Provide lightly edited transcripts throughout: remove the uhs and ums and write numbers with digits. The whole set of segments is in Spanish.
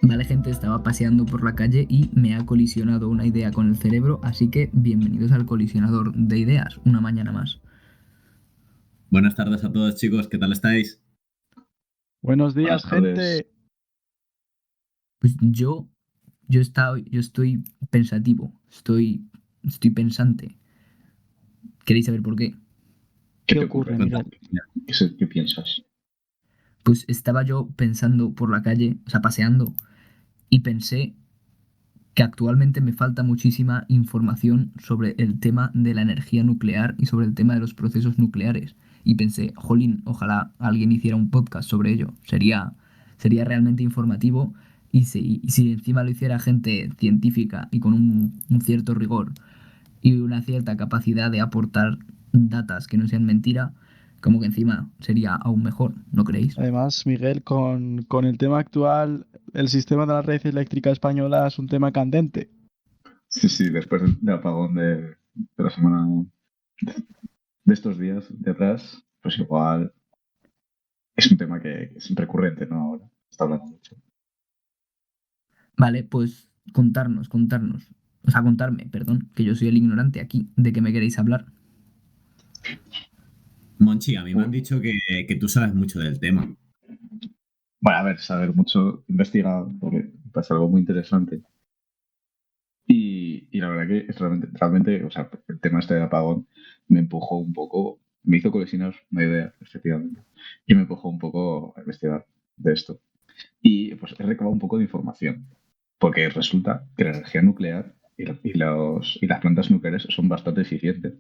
Vale, gente, estaba paseando por la calle y me ha colisionado una idea con el cerebro, así que bienvenidos al colisionador de ideas, una mañana más. Buenas tardes a todos, chicos, ¿qué tal estáis? Buenos días, Buenas tardes. gente. Pues yo estoy pensativo, estoy pensante. ¿Queréis saber por qué? ¿Qué ¿Qué te ocurre, ocurre? Miguel? ¿Qué piensas? Pues estaba yo pensando por la calle, o sea, paseando, y pensé que actualmente me falta muchísima información sobre el tema de la energía nuclear y sobre el tema de los procesos nucleares. Y pensé, jolín, ojalá alguien hiciera un podcast sobre ello. Sería realmente informativo y si encima lo hiciera gente científica y con un cierto rigor y una cierta capacidad de aportar datas que no sean mentira, como que encima sería aún mejor, ¿no creéis? Además, Miguel, con el tema actual, el sistema de la red eléctrica española es un tema candente. Sí, después del apagón de la semana, de estos días de atrás, pues igual es un tema que es recurrente, ¿no? Ahora está hablando mucho. Vale, pues contarnos. O sea, contarme, perdón, que yo soy el ignorante aquí, de qué me queréis hablar. Monchi, a mí me han Bu- dicho que tú sabes mucho del tema. Bueno, a ver, saber mucho, investigar, porque pasa algo muy interesante. Y la verdad que es realmente, o sea, el tema este del apagón me empujó un poco, me hizo coleccionar una idea, efectivamente, y me empujó un poco a investigar de esto. Y pues he recabado un poco de información, porque resulta que la energía nuclear y las plantas nucleares son bastante eficientes.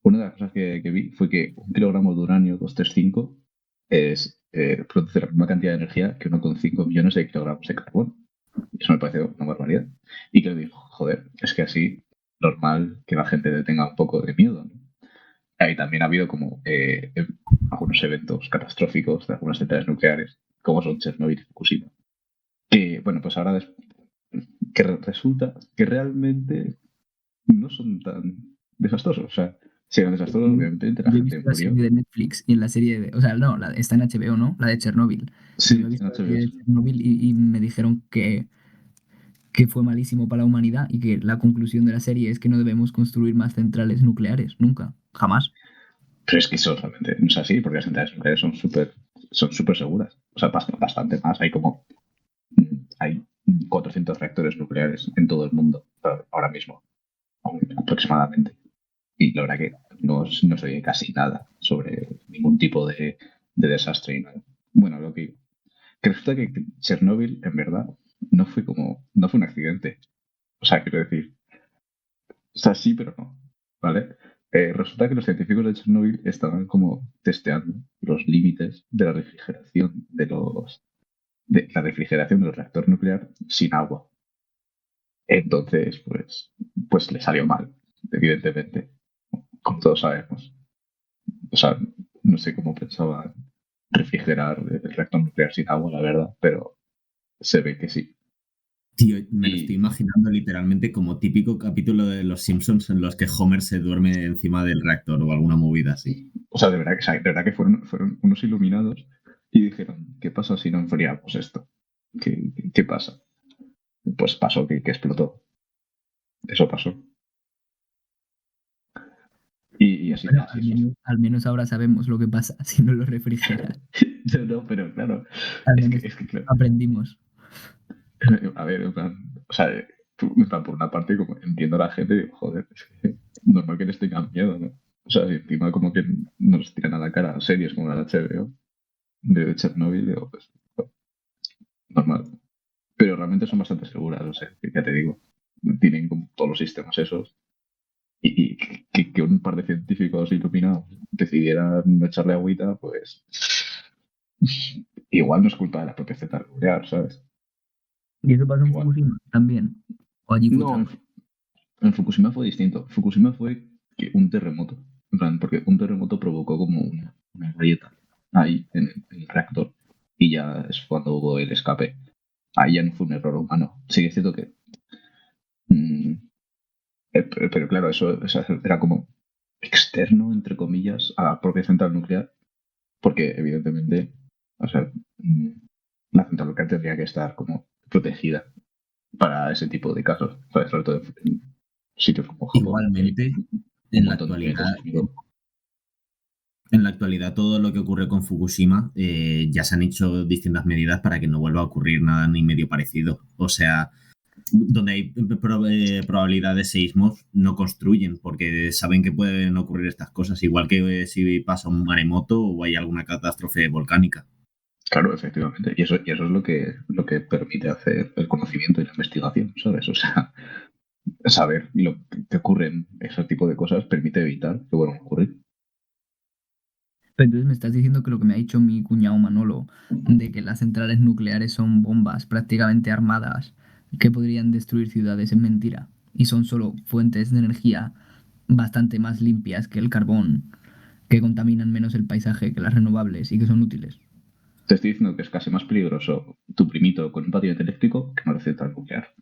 Una de las cosas que vi fue que un kilogramo de uranio 235 produce la misma cantidad de energía que 1,5 millones de kilogramos de carbón. Y eso me pareció una barbaridad. Y que digo, joder, es que así normal que la gente le tenga un poco de miedo, ¿no? Ahí también ha habido como algunos eventos catastróficos de algunas centrales nucleares, como son Chernobyl y Fukushima. Que, bueno, pues ahora resulta que realmente no son tan desastrosos. O sea, si eran desastrosos, Yo obviamente la yo he gente visto la murió. serie de Netflix y en la serie de... O sea, no, está en HBO, ¿no? La de Chernobyl. Yo me he Sí, en visto la HBO. serie de Chernobyl y me dijeron que fue malísimo para la humanidad y que la conclusión de la serie es que no debemos construir más centrales nucleares, nunca, jamás. Pero es que eso realmente no es así, porque las centrales nucleares son súper seguras. O sea, bastante más. Hay 400 reactores nucleares en todo el mundo ahora mismo, aproximadamente. Y la verdad que no se oye casi nada sobre ningún tipo de desastre y nada. Bueno, que resulta que Chernóbil, en verdad, no fue un accidente. O sea, quiero decir, o sea, sí, pero no, ¿vale? Resulta que los científicos de Chernóbil estaban como testeando los límites de la refrigeración de la refrigeración del reactor nuclear sin agua. Entonces, pues le salió mal, evidentemente, como todos sabemos. O sea, no sé cómo pensaban refrigerar el reactor nuclear sin agua, la verdad, pero se ve que sí. Tío, me lo estoy Y, imaginando literalmente como típico capítulo de Los Simpsons en los que Homer se duerme encima del reactor o alguna movida así. o sea, de verdad que fueron unos iluminados y dijeron, ¿qué pasa si no enfriamos esto? ¿Qué pasa? Pues pasó que explotó. Eso pasó. Y así, Bueno, así es. al menos ahora sabemos lo que pasa si no lo refrigeras. Yo no, pero claro, Al menos es que claro, aprendimos. a ver, en plan, o sea, en plan, por una parte, como entiendo a la gente, digo, joder, es que normal que les tengan miedo, ¿no? O sea, si encima como que nos tiran a la cara series como la de HBO, de Chernobyl, digo, pues, normal. Pero realmente son bastante seguras, o sea, que ya te digo, tienen como todos los sistemas esos. Y que un par de científicos iluminados decidieran no echarle agüita, pues igual no es culpa de la propia central nuclear, ¿sabes? ¿Y eso pasó en Igual. Fukushima también? ¿O allí fue No, otra cosa? en Fukushima fue distinto. Fukushima fue que un terremoto. En plan, porque un terremoto provocó como una grieta ahí en el reactor. Y ya es cuando hubo el escape. Ahí ya no fue un error humano. Sí, es cierto que. mm, pero claro, eso era como externo, entre comillas, a la propia central nuclear. Porque evidentemente, o sea, la central nuclear tendría que estar como protegida para ese tipo de casos, ¿sabes? Sobre todo en sitios como Japón. Igualmente, Un en la montón de riesgos actualidad, sísmicos. en la actualidad todo lo que ocurrió con Fukushima ya se han hecho distintas medidas para que no vuelva a ocurrir nada ni medio parecido. O sea, donde hay probabilidad de seísmos, no construyen porque saben que pueden ocurrir estas cosas, igual que si pasa un maremoto o hay alguna catástrofe volcánica. Claro, efectivamente. Y eso es lo que permite hacer el conocimiento y la investigación, ¿sabes? O sea, saber lo que ocurre en ese tipo de cosas permite evitar que vuelvan a ocurrir. Pero entonces me estás diciendo que lo que me ha dicho mi cuñado Manolo, de que las centrales nucleares son bombas prácticamente armadas que podrían destruir ciudades, es mentira. Y son solo fuentes de energía bastante más limpias que el carbón, que contaminan menos el paisaje que las renovables y que son útiles. Te estoy diciendo que es casi más peligroso tu primito con un patinete eléctrico que una central nuclear.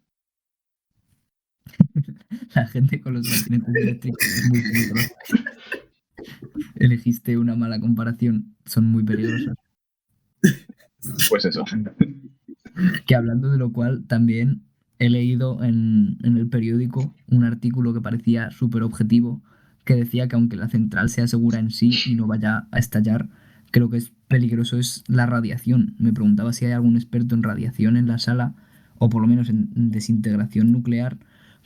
La gente con los patinetes eléctricos es muy peligrosa. Elegiste una mala comparación, son muy peligrosas. Pues eso. Que hablando de lo cual, también he leído en el periódico un artículo que parecía súper objetivo, que decía que aunque la central sea segura en sí y no vaya a estallar, que lo que es peligroso es la radiación. Me preguntaba si hay algún experto en radiación en la sala, o por lo menos en desintegración nuclear,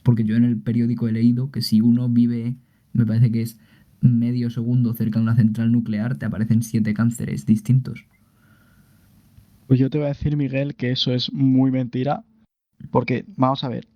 porque yo en el periódico he leído que si uno vive, me parece que es medio segundo cerca de una central nuclear, te aparecen 7 cánceres distintos. Pues yo te voy a decir, Miguel, que eso es muy mentira, porque vamos a ver,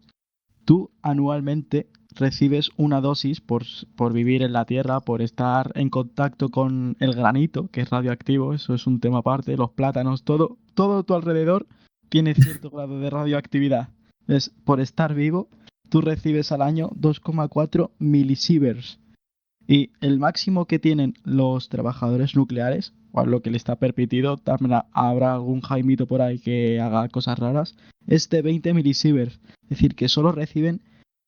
tú anualmente recibes una dosis por vivir en la Tierra, por estar en contacto con el granito, que es radioactivo, eso es un tema aparte, los plátanos, todo a tu alrededor tiene cierto grado de radioactividad. Es por estar vivo, tú recibes al año 2,4 milisieverts. Y el máximo que tienen los trabajadores nucleares, o a lo que le está permitido, también habrá algún Jaimito por ahí que haga cosas raras, es de 20 milisieverts. Es decir, que solo reciben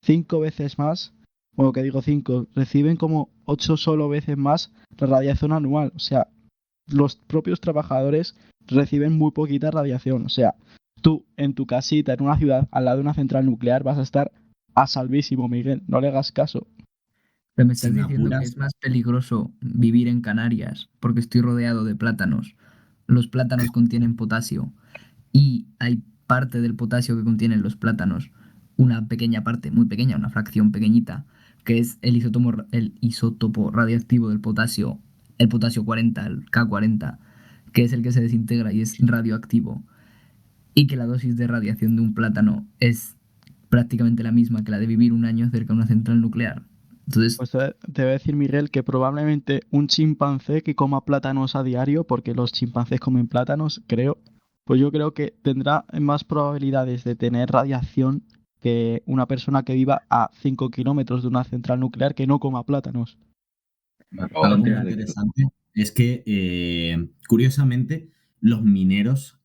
5 veces más, bueno, que digo 5, reciben como 8 solo veces más la radiación anual. O sea, los propios trabajadores reciben muy poquita radiación. O sea, tú en tu casita, en una ciudad, al lado de una central nuclear, vas a estar a salvísimo, Miguel. No le hagas caso. Pero me Si estás me diciendo que apuras, es más peligroso vivir en Canarias porque estoy rodeado de plátanos. Los plátanos contienen potasio y hay parte del potasio que contienen los plátanos, una pequeña parte, muy pequeña, una fracción pequeñita, que es el isótopo radioactivo del potasio, el potasio 40, el K40, que es el que se desintegra y es radioactivo, y que la dosis de radiación de un plátano es prácticamente la misma que la de vivir un año cerca de una central nuclear. Entonces, Pues te voy a decir, Miguel, que probablemente un chimpancé que coma plátanos a diario, porque los chimpancés comen plátanos, creo, pues yo creo que tendrá más probabilidades de tener radiación que una persona que viva a 5 kilómetros de una central nuclear que no coma plátanos. Me acabo de algo muy enterar de que interesante es que, curiosamente, los mineros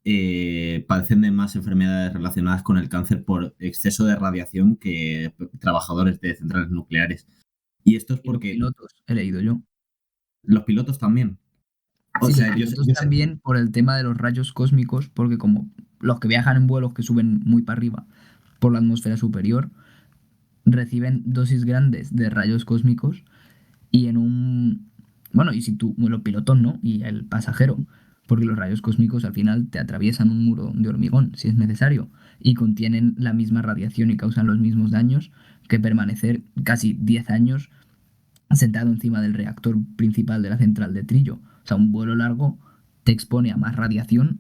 padecen de más enfermedades relacionadas con el cáncer por exceso de radiación que trabajadores de centrales nucleares. Y esto es y los porque pilotos, he leído yo. los pilotos también. O Sí, los sea, pilotos yo sé. también por el tema de los rayos cósmicos, porque como los que viajan en vuelos que suben muy para arriba por la atmósfera superior, reciben dosis grandes de rayos cósmicos y en un... Bueno, y si tú, bueno, los pilotos no, y el pasajero, porque los rayos cósmicos al final te atraviesan un muro de hormigón, si es necesario, y contienen la misma radiación y causan los mismos daños que permanecer casi 10 años sentado encima del reactor principal de la central de Trillo. O sea, un vuelo largo te expone a más radiación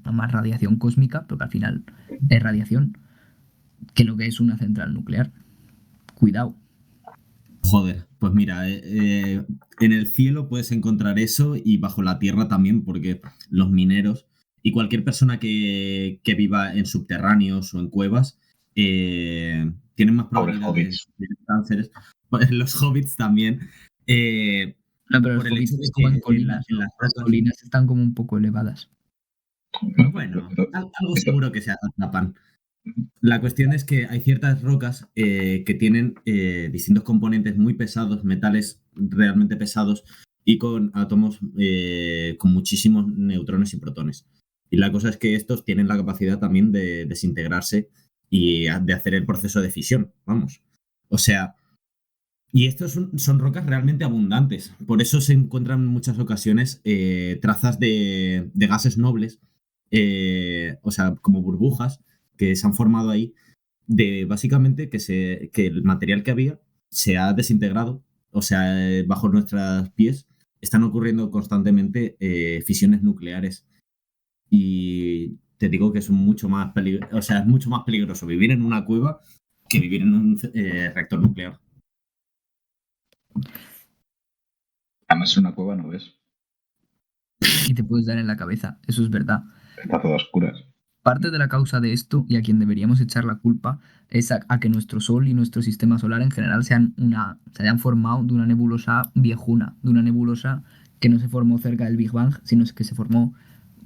cósmica, porque al final es radiación, que lo que es una central nuclear. Cuidado. Joder, pues mira, en el cielo puedes encontrar eso y bajo la tierra también, porque los mineros y cualquier persona que viva en subterráneos o en cuevas tienen más pobres probabilidades hobbits. de cánceres. Pues los hobbits también, eh, No, pero los por el hecho hobbits de es como en que colinas, en ¿no? las Las rocas, colinas están como un poco elevadas. bueno, algo Esto- seguro que se atrapan. La cuestión es que hay ciertas rocas que tienen distintos componentes muy pesados, metales realmente pesados y con átomos con muchísimos neutrones y protones. Y la cosa es que estos tienen la capacidad también de desintegrarse y de hacer el proceso de fisión, vamos. O sea, y estos son rocas realmente abundantes. Por eso se encuentran en muchas ocasiones trazas de gases nobles, o sea, como burbujas que se han formado ahí, de básicamente que el material que había se ha desintegrado. O sea, bajo nuestros pies están ocurriendo constantemente fisiones nucleares. Y te digo que es mucho más o sea, es mucho más peligroso vivir en una cueva que vivir en un reactor nuclear. Además, en una cueva no ves. Y te puedes dar en la cabeza, eso es verdad. Está todo a oscuras. Parte de la causa de esto, y a quien deberíamos echar la culpa, es a que nuestro Sol y nuestro sistema solar en general se hayan formado de una nebulosa viejuna, de una nebulosa que no se formó cerca del Big Bang, sino que se formó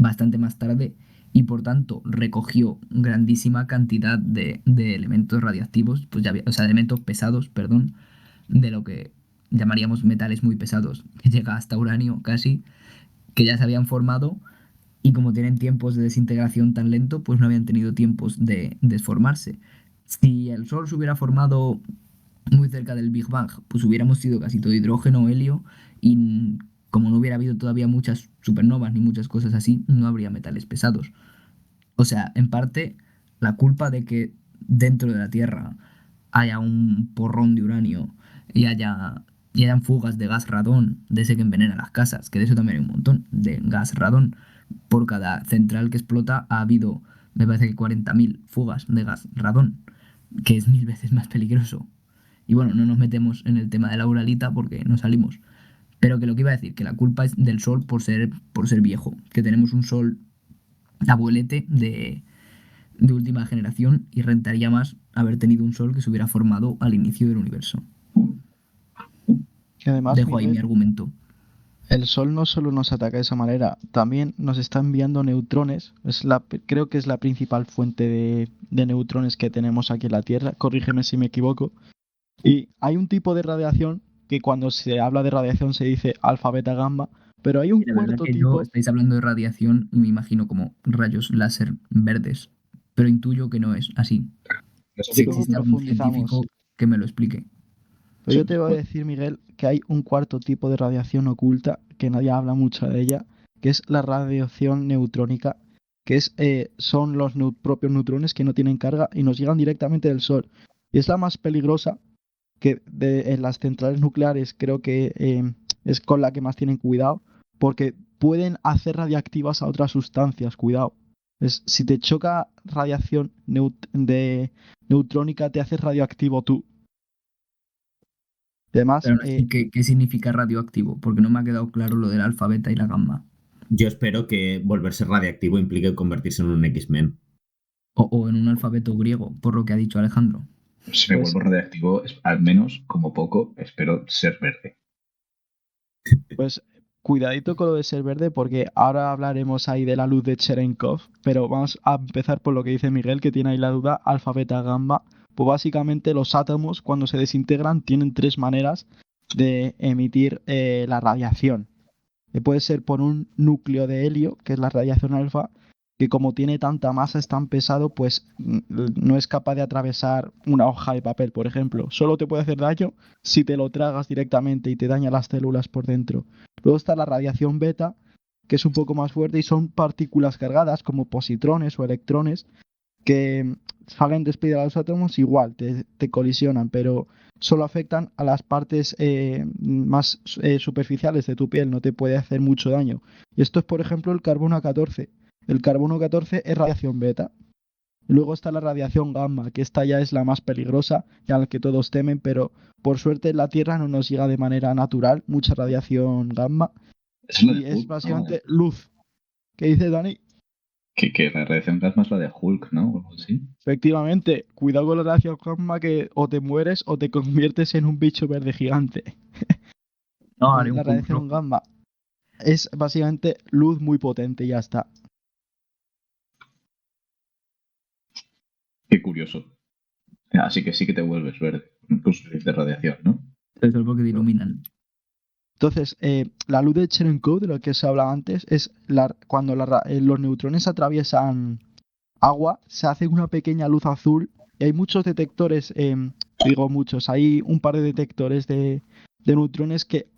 bastante más tarde y por tanto recogió grandísima cantidad de elementos radiactivos, pues ya o sea, elementos pesados, perdón, de lo que llamaríamos metales muy pesados, que llega hasta uranio casi, que ya se habían formado y como tienen tiempos de desintegración tan lento, pues no habían tenido tiempos de desformarse. Si el Sol se hubiera formado muy cerca del Big Bang, pues hubiéramos sido casi todo hidrógeno, helio, y como no hubiera habido todavía muchas supernovas ni muchas cosas así, no habría metales pesados. O sea, en parte, la culpa de que dentro de la Tierra haya un porrón de uranio y hayan fugas de gas radón, de ese que envenena las casas, que de eso también hay un montón, de gas radón. Por cada central que explota ha habido, me parece que 40.000 fugas de gas radón, que es 1000 veces más peligroso. Y bueno, no nos metemos en el tema de la uralita porque no salimos. Pero que lo que iba a decir, que la culpa es del sol por ser viejo, que tenemos un sol abuelete de última generación y rentaría más haber tenido un sol que se hubiera formado al inicio del universo. Y además, Dejo ahí mi Miguel, argumento. el Sol no solo nos ataca de esa manera, también nos está enviando neutrones. Creo que es la principal fuente de neutrones que tenemos aquí en la Tierra. Corrígeme si me equivoco. Y hay un tipo de radiación que cuando se habla de radiación se dice alfa, beta, gamma, pero hay un Y la verdad cuarto que yo tipo. estáis hablando de radiación y me imagino como rayos láser verdes, pero intuyo que no es así. Eso Si sí, Luego existe algún profundizamos. científico que me lo explique. Pero yo te voy a decir, Miguel, que hay un cuarto tipo de radiación oculta, que nadie habla mucho de ella, que es la radiación neutrónica, que son los propios neutrones que no tienen carga y nos llegan directamente del Sol. Y es la más peligrosa, que en las centrales nucleares creo que es con la que más tienen cuidado, porque pueden hacer radiactivas a otras sustancias, cuidado. Si te choca radiación neutrónica, te haces radioactivo tú. Además, Pero no sé qué significa radioactivo, porque no me ha quedado claro lo del alfa, beta y la gamma. Yo espero que volverse radiactivo implique convertirse en un X-Men. O en un alfabeto griego, por lo que ha dicho Alejandro. si me pues, vuelvo radiactivo, al menos, como poco, espero ser verde. pues cuidadito con lo de ser verde, porque ahora hablaremos ahí de la luz de Cherenkov, pero vamos a empezar por lo que dice Miguel, que tiene ahí la duda, alfa, beta, gamma. Pues básicamente los átomos, cuando se desintegran, tienen tres maneras de emitir la radiación. Puede ser por un núcleo de helio, que es la radiación alfa, que como tiene tanta masa, es tan pesado, pues no es capaz de atravesar una hoja de papel, por ejemplo. Solo te puede hacer daño si te lo tragas directamente y te daña las células por dentro. Luego está la radiación beta, que es un poco más fuerte y son partículas cargadas como positrones o electrones que salen despedidas a los átomos, igual te colisionan, pero solo afectan a las partes más superficiales de tu piel, no te puede hacer mucho daño. Y esto es, por ejemplo, el carbono 14. El carbono 14 es radiación beta. Luego está la radiación gamma, que esta ya es la más peligrosa y a la que todos temen, pero por suerte en la Tierra no nos llega de manera natural mucha radiación gamma Es la de y es Hulk, ¿no? básicamente luz. ¿Qué dice Dani? Que la radiación gamma es la de Hulk, ¿no? O algo así. Efectivamente, cuidado con la radiación gamma que o te mueres o te conviertes en un bicho verde gigante. No, Pues haré un la Hulk radiación rojo. gamma es básicamente luz muy potente y ya está. Qué curioso. Así que sí que te vuelves verde. Incluso de radiación, ¿no? Eso es porque te iluminan. Entonces, la luz de Cherenkov, de lo que se hablaba antes, es cuando los neutrones atraviesan agua, se hace una pequeña luz azul y hay muchos detectores, digo muchos, hay un par de detectores de neutrones que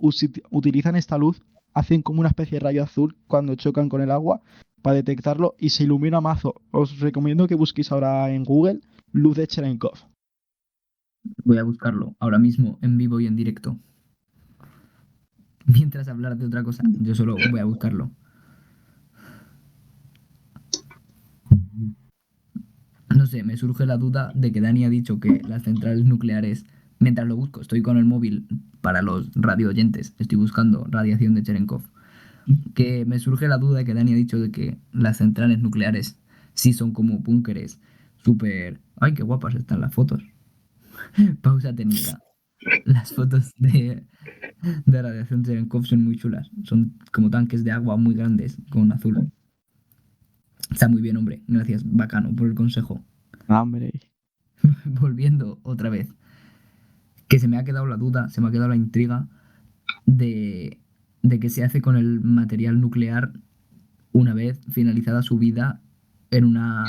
utilizan esta luz, hacen como una especie de rayo azul cuando chocan con el agua para detectarlo y se ilumina mazo. Os recomiendo que busquéis ahora en Google luz de Cherenkov. Voy a buscarlo ahora mismo, en vivo y en directo. Mientras hablar de otra cosa, yo solo voy a buscarlo. No sé, me surge la duda de que Dani ha dicho que las centrales nucleares, mientras lo busco, estoy con el móvil para los radio oyentes, estoy buscando radiación de Cherenkov, que me surge la duda de que Dani ha dicho de que las centrales nucleares sí son como búnkeres súper... ¡Ay, qué guapas están las fotos! Pausa técnica. Las fotos de radiación Cherenkov son muy chulas, son como tanques de agua muy grandes con azul. Está muy bien, hombre, gracias, bacano por el consejo. Hombre. Volviendo otra vez, que se me ha quedado la duda, se me ha quedado la intriga de, de qué se hace con el material nuclear una vez finalizada su vida en una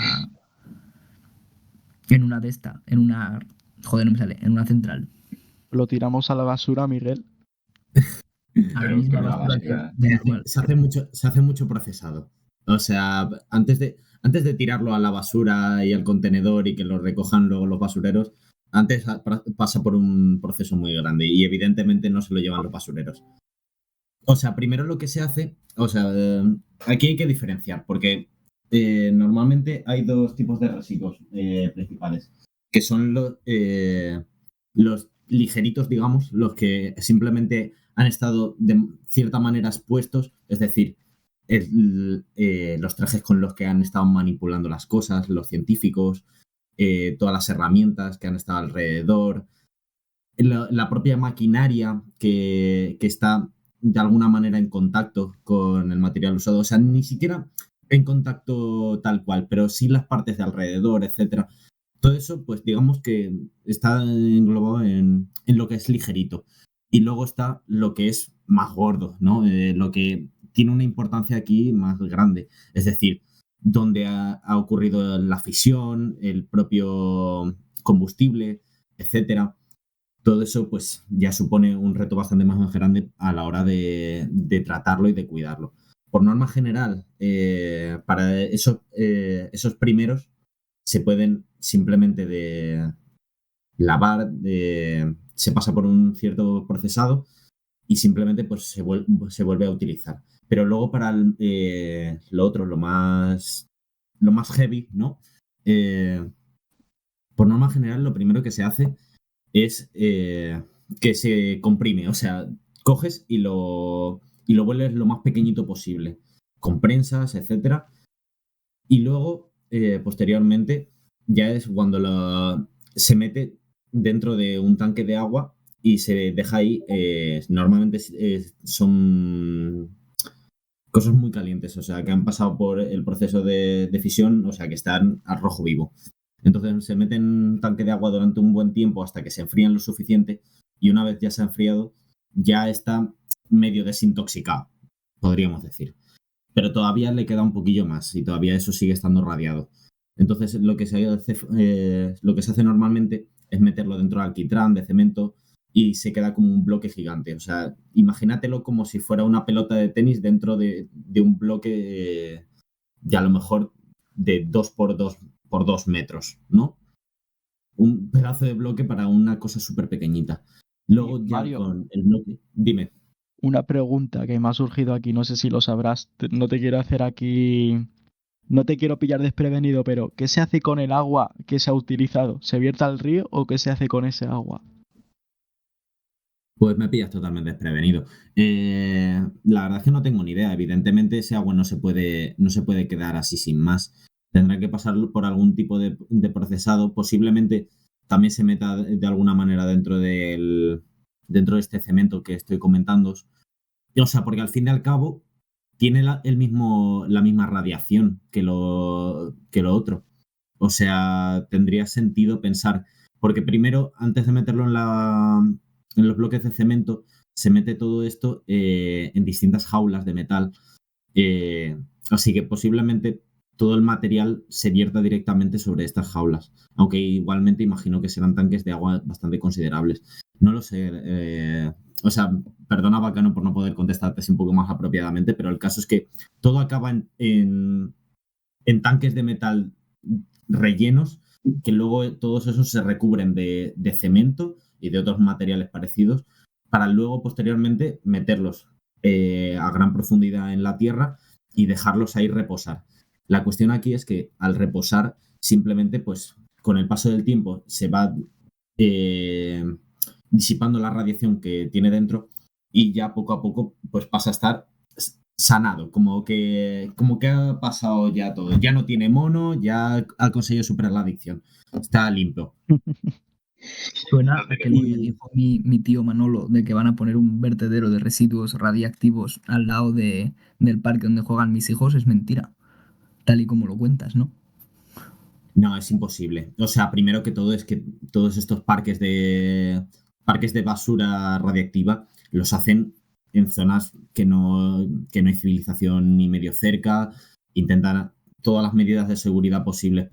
de esta, en una, joder, no me sale, en una central. Lo tiramos a la basura, Miguel. A la Pero misma la basura que basura. da igual. Se hace mucho procesado. O sea, antes de tirarlo a la basura y al contenedor y que lo recojan luego los basureros, antes pasa por un proceso muy grande y evidentemente no se lo llevan los basureros. O sea, primero lo que se hace, o sea, aquí hay que diferenciar porque normalmente hay dos tipos de residuos principales, que son los ligeritos, digamos, los que simplemente han estado de cierta manera expuestos, es decir, los trajes con los que han estado manipulando las cosas, los científicos, todas las herramientas que han estado alrededor, la propia maquinaria que está de alguna manera en contacto con el material usado, o sea, ni siquiera en contacto tal cual, pero sí las partes de alrededor, etcétera. Todo eso, pues digamos que está englobado en lo que es ligerito. Y luego está lo que es más gordo, ¿no? Lo que tiene una importancia aquí más grande. Es decir, donde ha ocurrido la fisión, el propio combustible, etcétera. Todo eso pues ya supone un reto bastante más grande a la hora de tratarlo y de cuidarlo. Por norma general, para esos primeros se pueden simplemente de lavar, se pasa por un cierto procesado y simplemente pues se vuelve a utilizar. Pero luego para lo otro, lo más heavy, ¿no? Por norma general, lo primero que se hace es que se comprime. O sea, coges y lo vuelves lo más pequeñito posible, con prensas, etcétera. Y luego, posteriormente, ya es cuando se mete dentro de un tanque de agua y se deja ahí. Normalmente son cosas muy calientes, o sea, que han pasado por el proceso de fisión, o sea, que están al rojo vivo. Entonces se meten en un tanque de agua durante un buen tiempo hasta que se enfrían lo suficiente y una vez ya se ha enfriado, ya está medio desintoxicado, podríamos decir. Pero todavía le queda un poquillo más y todavía eso sigue estando radiado. Entonces lo que se hace normalmente es meterlo dentro de alquitrán, de cemento y se queda como un bloque gigante. O sea, imagínatelo como si fuera una pelota de tenis dentro de un bloque de a lo mejor de 2 por 2 metros, ¿no? Un pedazo de bloque para una cosa súper pequeñita. Luego ya Mario, con el bloque, dime. una pregunta que me ha surgido aquí, no sé si lo sabrás, no te quiero hacer aquí, no te quiero pillar desprevenido, pero ¿qué se hace con el agua que se ha utilizado? ¿Se vierte al río o qué se hace con ese agua? Pues me pillas totalmente desprevenido. La verdad es que no tengo ni idea. Evidentemente ese agua no se puede quedar así sin más. Tendrá que pasar por algún tipo de procesado. Posiblemente también se meta de alguna manera dentro de este cemento que estoy comentando. O sea, porque al fin y al cabo tiene la misma radiación que lo otro. O sea, tendría sentido pensar, porque primero, antes de meterlo en los bloques de cemento, se mete todo esto en distintas jaulas de metal. Así que posiblemente todo el material se vierta directamente sobre estas jaulas, aunque igualmente imagino que serán tanques de agua bastante considerables. No lo sé, o sea, perdona Bacano por no poder contestarte así un poco más apropiadamente, pero el caso es que todo acaba en tanques de metal rellenos, que luego todos esos se recubren de cemento y de otros materiales parecidos, para luego posteriormente meterlos a gran profundidad en la tierra y dejarlos ahí reposar. La cuestión aquí es que al reposar, simplemente, pues, con el paso del tiempo se va disipando la radiación que tiene dentro y ya poco a poco, pues, pasa a estar sanado, como que ha pasado ya todo. Ya no tiene mono, ya ha conseguido superar la adicción. Está limpio. Suena a que lo que dijo mi tío Manolo de que van a poner un vertedero de residuos radiactivos al lado del parque donde juegan mis hijos es mentira, tal y como lo cuentas, ¿no? No, es imposible. O sea, primero que todo es que todos estos parques de basura radiactiva los hacen en zonas que no hay civilización ni medio cerca. Intentan todas las medidas de seguridad posibles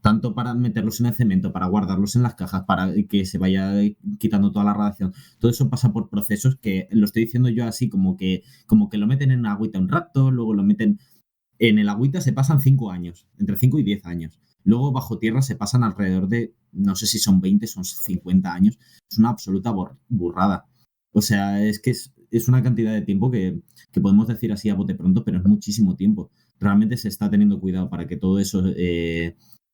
tanto para meterlos en el cemento, para guardarlos en las cajas, para que se vaya quitando toda la radiación. Todo eso pasa por procesos que lo estoy diciendo yo así como que lo meten en agüita un rato, luego lo meten en el agüita, se pasan 5 años, entre 5 y 10 años. Luego bajo tierra se pasan alrededor de, no sé si son 20, son 50 años. Es una absoluta burrada. O sea, es que es una cantidad de tiempo que podemos decir así a bote pronto, pero es muchísimo tiempo. Realmente se está teniendo cuidado para que todo eso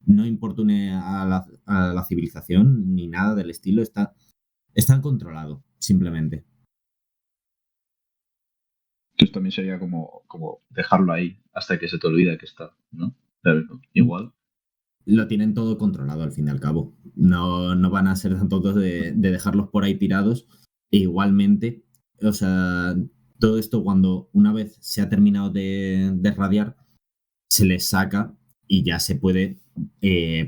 no importune a la civilización ni nada del estilo. Está controlado, simplemente. Entonces también sería como dejarlo ahí hasta que se te olvida que está, ¿no? Pero igual. Lo tienen todo controlado al fin y al cabo. No van a ser tantos de dejarlos por ahí tirados. E igualmente, o sea, todo esto cuando una vez se ha terminado de radiar, se les saca y ya se puede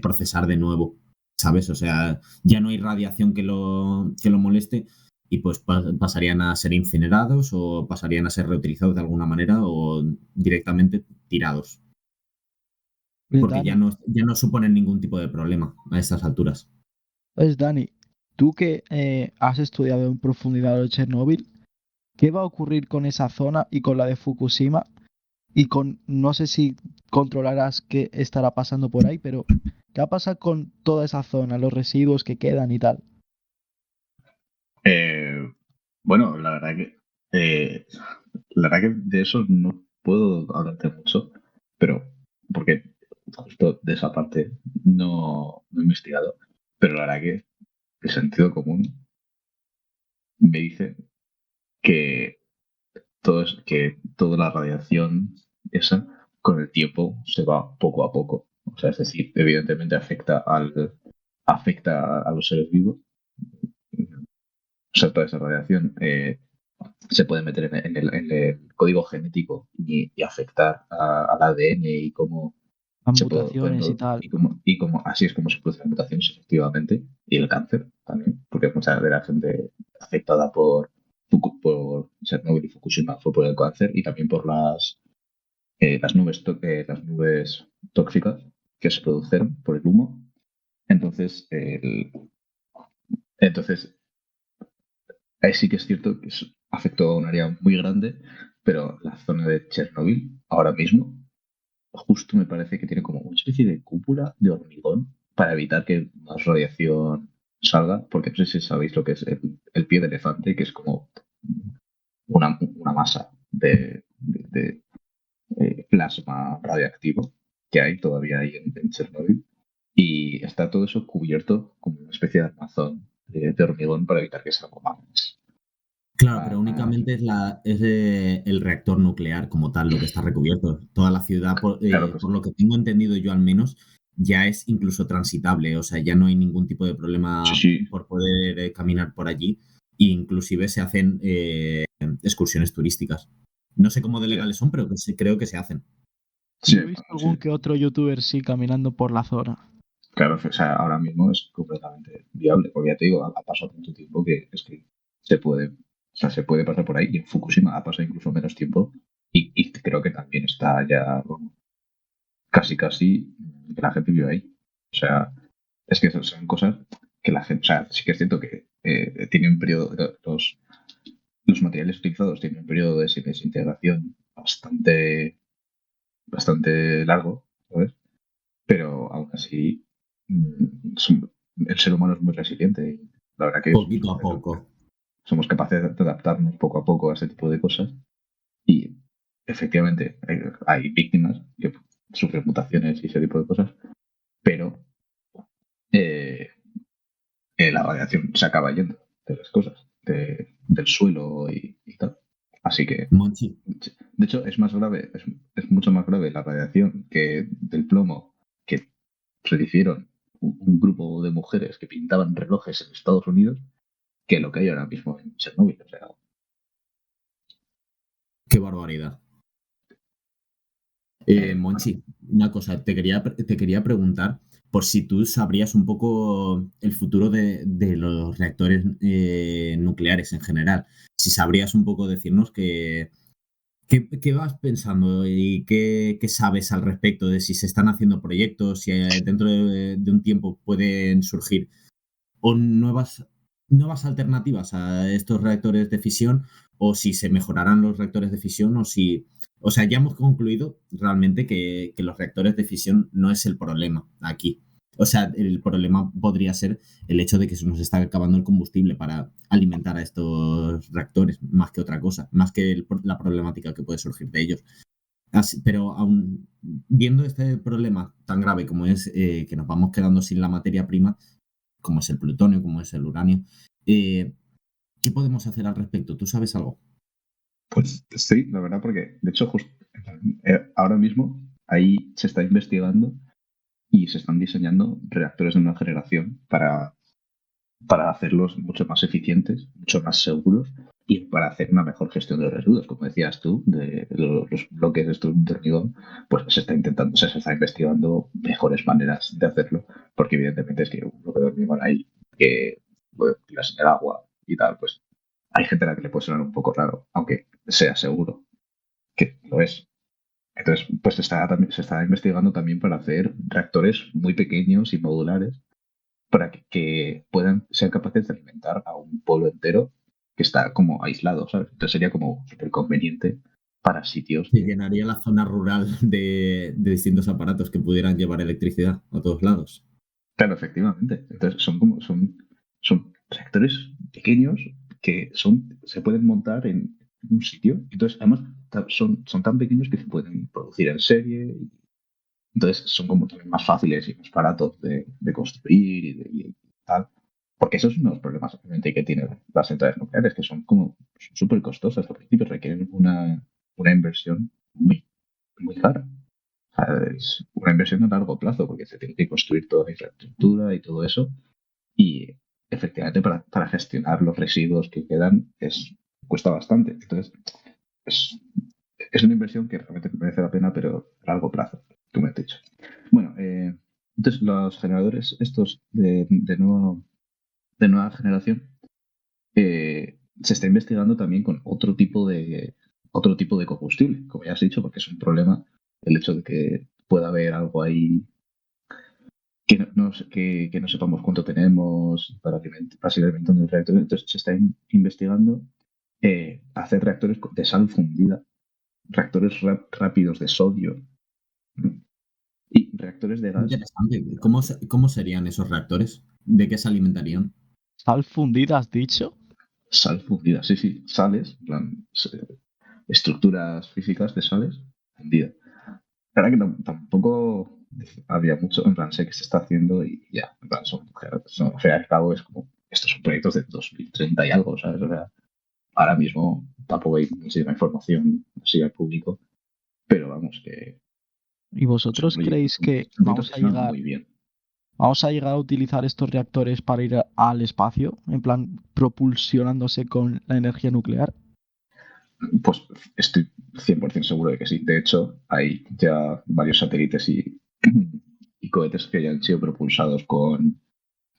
procesar de nuevo, ¿sabes? O sea, ya no hay radiación que lo moleste y pues pasarían a ser incinerados o pasarían a ser reutilizados de alguna manera o directamente tirados. Porque Dani, ya no suponen ningún tipo de problema a estas alturas. Dani, tú que has estudiado en profundidad lo de Chernóbil, ¿qué va a ocurrir con esa zona y con la de Fukushima? Y no sé si controlarás qué estará pasando por ahí, pero ¿qué va a pasar con toda esa zona, los residuos que quedan y tal? Bueno, la verdad que de eso no puedo hablarte mucho, pero porque justo de esa parte no he investigado, pero la verdad que el sentido común me dice que que toda la radiación esa con el tiempo se va poco a poco. O sea, es decir, evidentemente afecta a los seres vivos. O sea, toda esa radiación se puede meter en el código genético y afectar al ADN y cómo Las se pueden mutaciones y tal. y cómo así es como se producen las mutaciones efectivamente y el cáncer también, porque mucha de la gente afectada por Chernobyl y Fukushima fue por el cáncer y también por las nubes tóxicas que se produjeron por el humo. Entonces, entonces ahí sí que es cierto que afectó a un área muy grande, pero la zona de Chernobyl ahora mismo justo me parece que tiene como una especie de cúpula de hormigón para evitar que más radiación salga, porque no sé si sabéis lo que es el pie de elefante, que es como una masa de plasma radioactivo que hay todavía ahí en Chernobyl. Y está todo eso cubierto como una especie de armazón de hormigón para evitar que salga más. Claro, pero más- únicamente es el reactor nuclear como tal lo que está recubierto. Toda la ciudad, Claro que por sí. lo que tengo entendido yo al menos, ya es incluso transitable. O sea, ya no hay ningún tipo de Sí, problema sí. por poder caminar por allí. E inclusive se hacen excursiones turísticas. No sé cómo de Sí, legales son, pero creo que se hacen. Yo sí, he visto sí. algún que otro youtuber sí caminando por la zona. Claro, o sea, ahora mismo es completamente viable, porque ya te digo, ha pasado tanto tiempo que es que se puede. sea, se puede pasar por ahí. Y en Fukushima ha pasado incluso menos tiempo. Y creo que también está ya casi que la gente vive ahí. O sea, es que son cosas que la gente, o sea, sí que es cierto que tiene un periodo, los materiales utilizados tienen un periodo de desintegración bastante largo, ¿sabes? Pero aún así, el ser humano es muy resiliente y la verdad que Poquito a poco. somos capaces de adaptarnos poco a poco a ese tipo de cosas y efectivamente hay víctimas que sufren mutaciones y ese tipo de cosas, pero eh, la radiación se acaba yendo de las cosas, del suelo y tal. Así que, Monchi, de hecho, es más grave, es mucho más grave la radiación que del plomo que predicieron un grupo de mujeres que pintaban relojes en Estados Unidos que lo que hay ahora mismo en Chernobyl. O sea, qué barbaridad. bueno, Monchi, una cosa, te quería preguntar por si tú sabrías un poco el futuro de los reactores nucleares en general. Si sabrías un poco decirnos qué vas pensando y qué sabes al respecto de si se están haciendo proyectos, si dentro de un tiempo pueden surgir o nuevas alternativas a estos reactores de fisión, o si se mejorarán los reactores de fisión, o sea, ya hemos concluido realmente que los reactores de fisión no es el problema aquí. O sea, el problema podría ser el hecho de que se nos está acabando el combustible para alimentar a estos reactores, más que otra cosa, más que la problemática que puede surgir de ellos. Pero aún viendo este problema tan grave como es que nos vamos quedando sin la materia prima, como es el plutonio, como es el uranio. ¿Qué podemos hacer al respecto? ¿Tú sabes algo? pues sí, la verdad, porque de hecho, ahora mismo ahí se está investigando y se están diseñando reactores de nueva generación para hacerlos mucho más eficientes, mucho más seguros y para hacer una mejor gestión de los residuos. Como decías tú, de los bloques estos de hormigón, pues se está investigando mejores maneras de hacerlo, porque evidentemente es que un bloque de hormigón ahí que tiras en el agua y tal, pues hay gente a la que le puede sonar un poco raro, aunque sea seguro que lo es. Entonces, pues se está investigando también para hacer reactores muy pequeños y modulares para que puedan ser capaces de alimentar a un pueblo entero que está como aislado, ¿sabes? Entonces sería como súper conveniente para sitios Se que... llenaría la zona rural de distintos aparatos que pudieran llevar electricidad a todos lados. Claro, efectivamente. Entonces son reactores pequeños que se pueden montar en un sitio. Entonces, además, son tan pequeños que se pueden producir en serie. Entonces, son como también más fáciles y más baratos de construir y tal. Porque esos son los problemas obviamente que tienen las centrales nucleares, que son como súper costosas. Al principio requieren una inversión muy cara. O sea, es una inversión a largo plazo, porque se tiene que construir toda la infraestructura y todo eso. Y efectivamente para gestionar los residuos que quedan cuesta bastante. Entonces, es, es una inversión que realmente merece la pena, pero a largo plazo, tú me has dicho. Bueno, entonces los generadores estos de nueva generación se está investigando también con otro tipo de combustible, como ya has dicho, porque es un problema el hecho de que pueda haber algo ahí que no sepamos cuánto tenemos para seguir alimentando el reactor. Entonces se está investigando hacer reactores de sal fundida, reactores rápidos de sodio y reactores de gas. Interesante. ¿Cómo serían esos reactores? ¿De qué se alimentarían? ¿Sal fundida has dicho? Sal fundida, sí, sí, sales, en plan, estructuras físicas de sales fundidas. La verdad que tampoco había mucho, en plan, sé que se está haciendo y ya, en plan, o sea, al cabo es como, estos son proyectos de 2030 y algo, ¿sabes? O sea, ahora mismo tampoco hay muchísima información así al público, pero vamos, que ¿Y vosotros creéis que son proyectos que suenan muy bien. vamos a llegar a utilizar estos reactores para ir al espacio? En plan, propulsionándose con la energía nuclear. Pues estoy 100% seguro de que sí. De hecho, hay ya varios satélites y cohetes que ya han sido propulsados con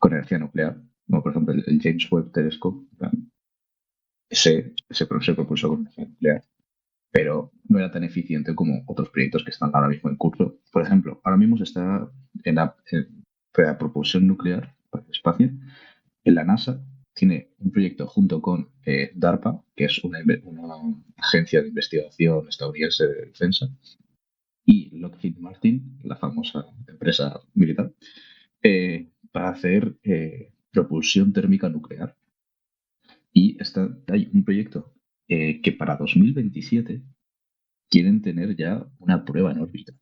energía nuclear, como por ejemplo el James Webb Telescope. se propulsó con energía nuclear, pero no era tan eficiente como otros proyectos que están ahora mismo en curso. Por ejemplo, ahora mismo se está en la propulsión nuclear para el espacio. En la NASA tiene un proyecto junto con DARPA, que es una agencia de investigación estadounidense de defensa, y Lockheed Martin, la famosa empresa militar, para hacer propulsión térmica nuclear. Y hay un proyecto que para 2027 quieren tener ya una prueba en órbita.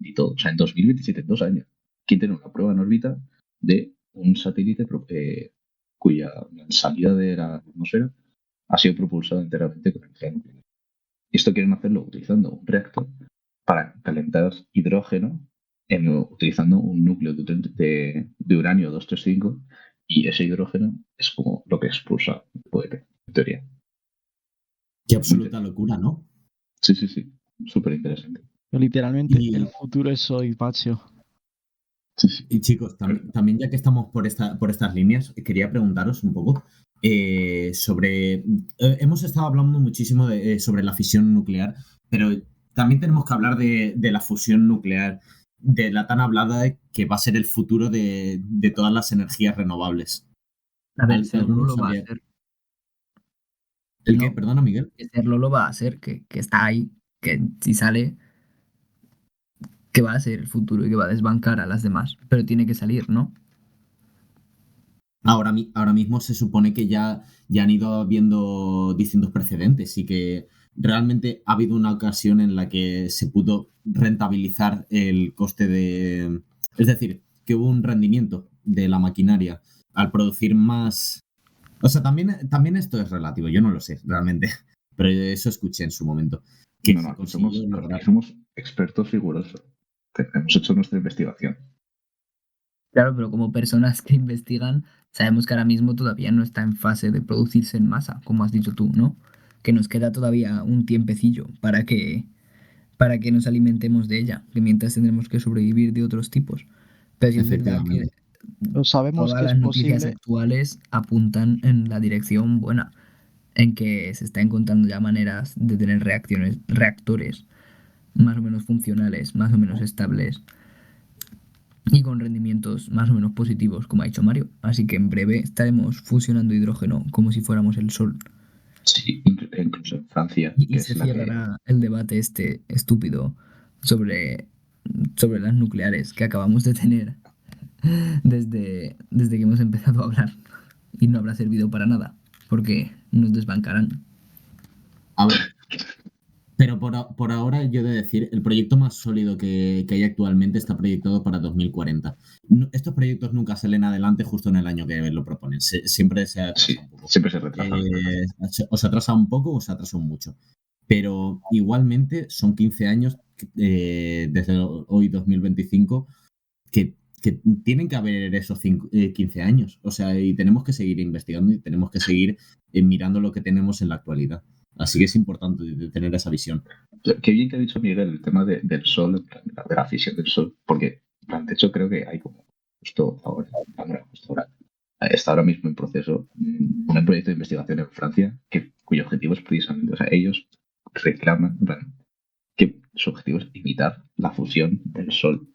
Y todo. O sea, en 2027, en 2 años, quieren tener una prueba en órbita de un satélite cuya salida de la atmósfera ha sido propulsada enteramente con energía nuclear. Y esto quieren hacerlo utilizando un reactor para calentar hidrógeno utilizando un núcleo de uranio 235, y ese hidrógeno es como lo que expulsa el cohete, en teoría. Qué absoluta locura, ¿no? Sí, sí, sí. Súper interesante. Literalmente, Y- el futuro es hoy, macho. Sí, sí. Y chicos, también ya que estamos por estas líneas, quería preguntaros un poco sobre... hemos estado hablando muchísimo sobre la fisión nuclear, pero también tenemos que hablar de la fusión nuclear, de la tan hablada que va a ser el futuro de todas las energías renovables. A ver, serlo ¿Alguno lo va a sabía? hacer. ¿El qué? No, Perdona, Miguel. que serlo lo va a hacer, que está ahí, que si sale, que va a ser el futuro y que va a desbancar a las demás. Pero tiene que salir, ¿no? Ahora mismo se supone que ya han ido habiendo distintos precedentes y que realmente ha habido una ocasión en la que se pudo rentabilizar el coste de... Es decir, que hubo un rendimiento de la maquinaria al producir más... O sea, también esto es relativo, yo no lo sé realmente, pero eso escuché en su momento, que No, se aquí consiguió lograr... somos expertos rigurosos. Hemos hecho nuestra investigación. Claro, pero como personas que investigan, sabemos que ahora mismo todavía no está en fase de producirse en masa, como has dicho tú, ¿no? Que nos queda todavía un tiempecillo para que nos alimentemos de ella, que mientras tendremos que sobrevivir de otros tipos. Pero sí es verdad que Efectivamente. Pero sabemos todas que es las noticias posible. actuales apuntan en la dirección buena, en que se está encontrando ya maneras de tener reactores más o menos funcionales, más o menos estables y con rendimientos más o menos positivos, como ha dicho Mario. Así que en breve estaremos fusionando hidrógeno como si fuéramos el Sol. Sí, incluso en Francia, Y que es se la que... cerrará el debate este estúpido sobre, sobre las nucleares que acabamos de tener desde que hemos empezado a hablar. Y no habrá servido para nada, porque nos desbancarán. A ver, pero por ahora yo he de decir, el proyecto más sólido que hay actualmente está proyectado para 2040. Estos proyectos nunca salen adelante justo en el año que lo proponen. Siempre se Sí, atrasa un poco. siempre se retrasa. O se atrasa un poco o se atrasa mucho. Pero igualmente son 15 años desde hoy 2025 que tienen que haber esos 15 años. O sea, y tenemos que seguir investigando y tenemos que seguir mirando lo que tenemos en la actualidad. Así que es importante tener esa visión. Qué bien que ha dicho Miguel el tema del sol, en plan, de la fisión del sol, porque, en plan, de hecho, creo que hay como justo ahora, está ahora mismo en proceso un proyecto de investigación en Francia cuyo objetivo es precisamente, o sea, ellos reclaman, en plan, que su objetivo es imitar la fusión del sol.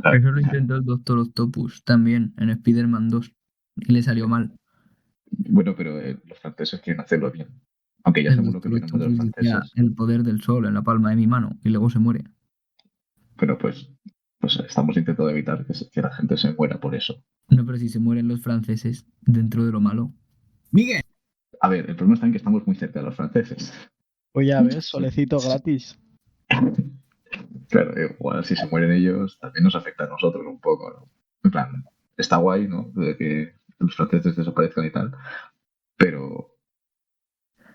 ¿Sabes? Eso lo intentó el Doctor Octopus también en Spider-Man 2 y le salió mal. Bueno, pero los franceses quieren hacerlo bien. Aunque ya El sabemos lo que Doctor opinamos de los Octopus decía franceses, el poder del sol en la palma de mi mano y luego se muere. pero pues estamos intentando evitar que la gente se muera por eso. No, pero si se mueren los franceses dentro de lo malo. Miguel. A ver, el problema está en que estamos muy cerca de los franceses. Oye, a ver, solecito gratis. Claro, igual si se mueren ellos, también nos afecta a nosotros un poco, ¿no? En plan, está guay, ¿no? De que los franceses desaparezcan y tal, pero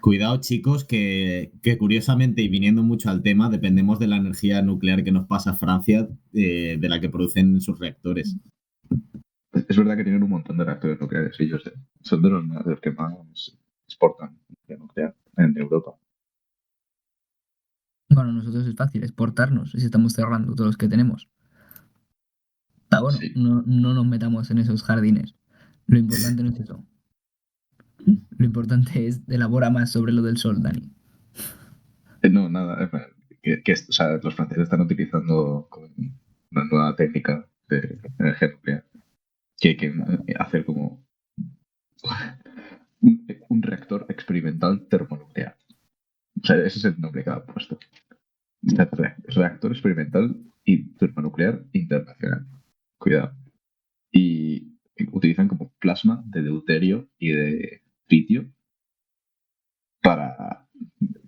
Cuidado, chicos, que curiosamente, y viniendo mucho al tema, dependemos de la energía nuclear que nos pasa Francia, de la que producen sus reactores. es verdad que tienen un montón de reactores nucleares. Ellos son de los que más exportan energía nuclear en Europa. Bueno, nosotros es fácil exportarnos si estamos cerrando todos los que tenemos. Está bueno, Sí. no nos metamos en esos jardines. Lo importante no es eso. Lo importante es elabora más sobre lo del sol, Dani. No, nada. O sea, los franceses están utilizando como una nueva técnica de energía nuclear que quieren hacer como un reactor experimental termonuclear. O sea, ese es el nombre que ha puesto. O sea, reactor experimental y termonuclear internacional. Cuidado. Y utilizan como plasma de deuterio y de litio para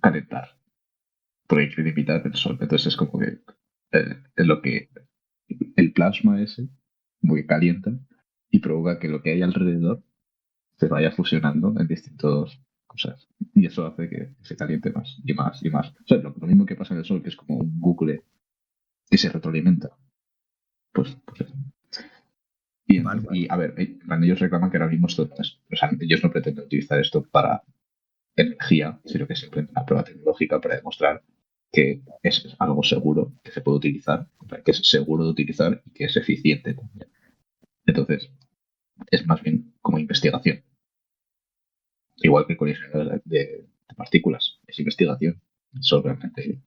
calentar, porque quieren imitar el sol. Entonces es como que es lo que el plasma ese muy calienta y provoca que lo que hay alrededor se vaya fusionando en distintas cosas. Y eso hace que se caliente más y más y más. O sea, lo mismo que pasa en el sol, que es como un bucle que se retroalimenta. Pues eso. Y, Vale, entonces, vale. y a ver, ellos reclaman que ahora mismo esto no es, o sea, ellos no pretenden utilizar esto para energía, sino que es simplemente una prueba tecnológica para demostrar que es algo seguro, que se puede utilizar, que es seguro de utilizar y que es eficiente también. Entonces, es más bien como investigación. Igual que el colegio de partículas, es investigación. Eso realmente.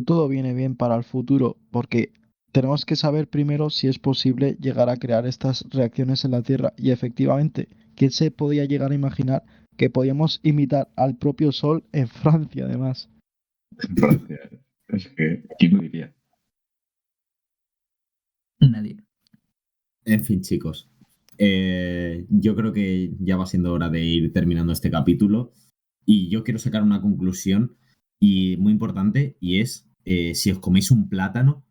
Todo viene bien para el futuro, porque tenemos que saber primero si es posible llegar a crear estas reacciones en la Tierra. Y efectivamente, ¿quién se podía llegar a imaginar que podíamos imitar al propio Sol en Francia, además? En Francia, es que, ¿quién lo diría? Nadie. En fin, chicos. Yo creo que ya va siendo hora de ir terminando este capítulo. Y yo quiero sacar una conclusión y muy importante, y es si os coméis un plátano,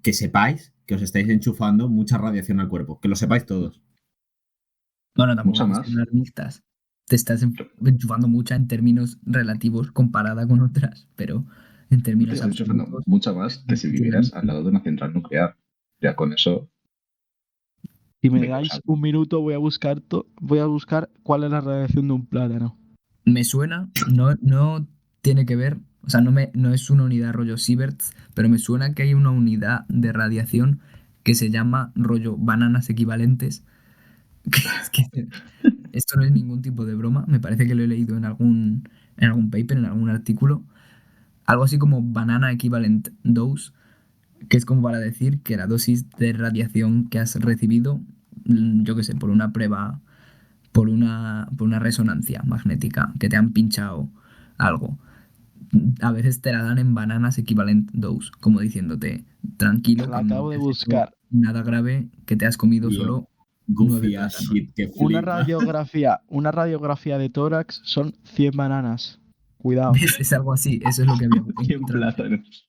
que sepáis que os estáis enchufando mucha radiación al cuerpo. Que lo sepáis todos. Bueno, tampoco Mucha hay que ser más. alarmistas. Te estás enchufando mucha en términos relativos comparada con otras, pero en Te términos estás enchufando absolutos, mucha más que si vivieras al lado de una central nuclear. Ya con eso Si me me dais causa. un minuto, voy a buscar cuál es la radiación de un plátano. me suena, no tiene que ver, o sea, no es una unidad rollo Sieverts, pero me suena que hay una unidad de radiación que se llama rollo bananas equivalentes. Que es que esto no es ningún tipo de broma, me parece que lo he leído en algún paper, en algún artículo. Algo así como banana equivalent dose, que es como para decir que la dosis de radiación que has recibido, yo qué sé, por una prueba, por una resonancia magnética, que te han pinchado algo. A veces te la dan en bananas equivalent dose, como diciéndote, tranquilo, La que no acabo te de has hecho buscar. nada grave, que te has comido Tío, solo 9 goofy ass plátanos. shit que flipa. Una radiografía de tórax son 100 bananas. Cuidado. ¿Ves? Es algo así, eso es lo que había 100 encontrado. plátanos.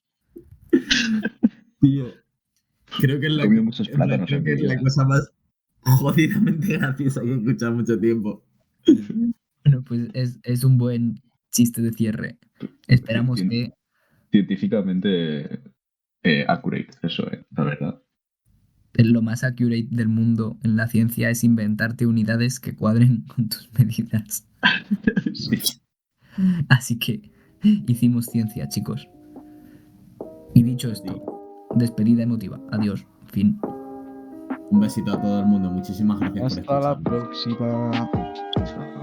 Tío, creo que es He la, comido muchos en plan, plátanos creo en que mi es la vida. cosa más jodidamente graciosa que he escuchado mucho tiempo. Bueno, pues es un buen chiste de cierre. Esperamos que Científicamente accurate, eso, la verdad. lo más accurate del mundo en la ciencia es inventarte unidades que cuadren con tus medidas. Sí. Así que hicimos ciencia, chicos. Y dicho Sí. esto, despedida emotiva. Adiós. Fin. Un besito a todo el mundo. Muchísimas gracias por Hasta la escucharnos. próxima. Chao.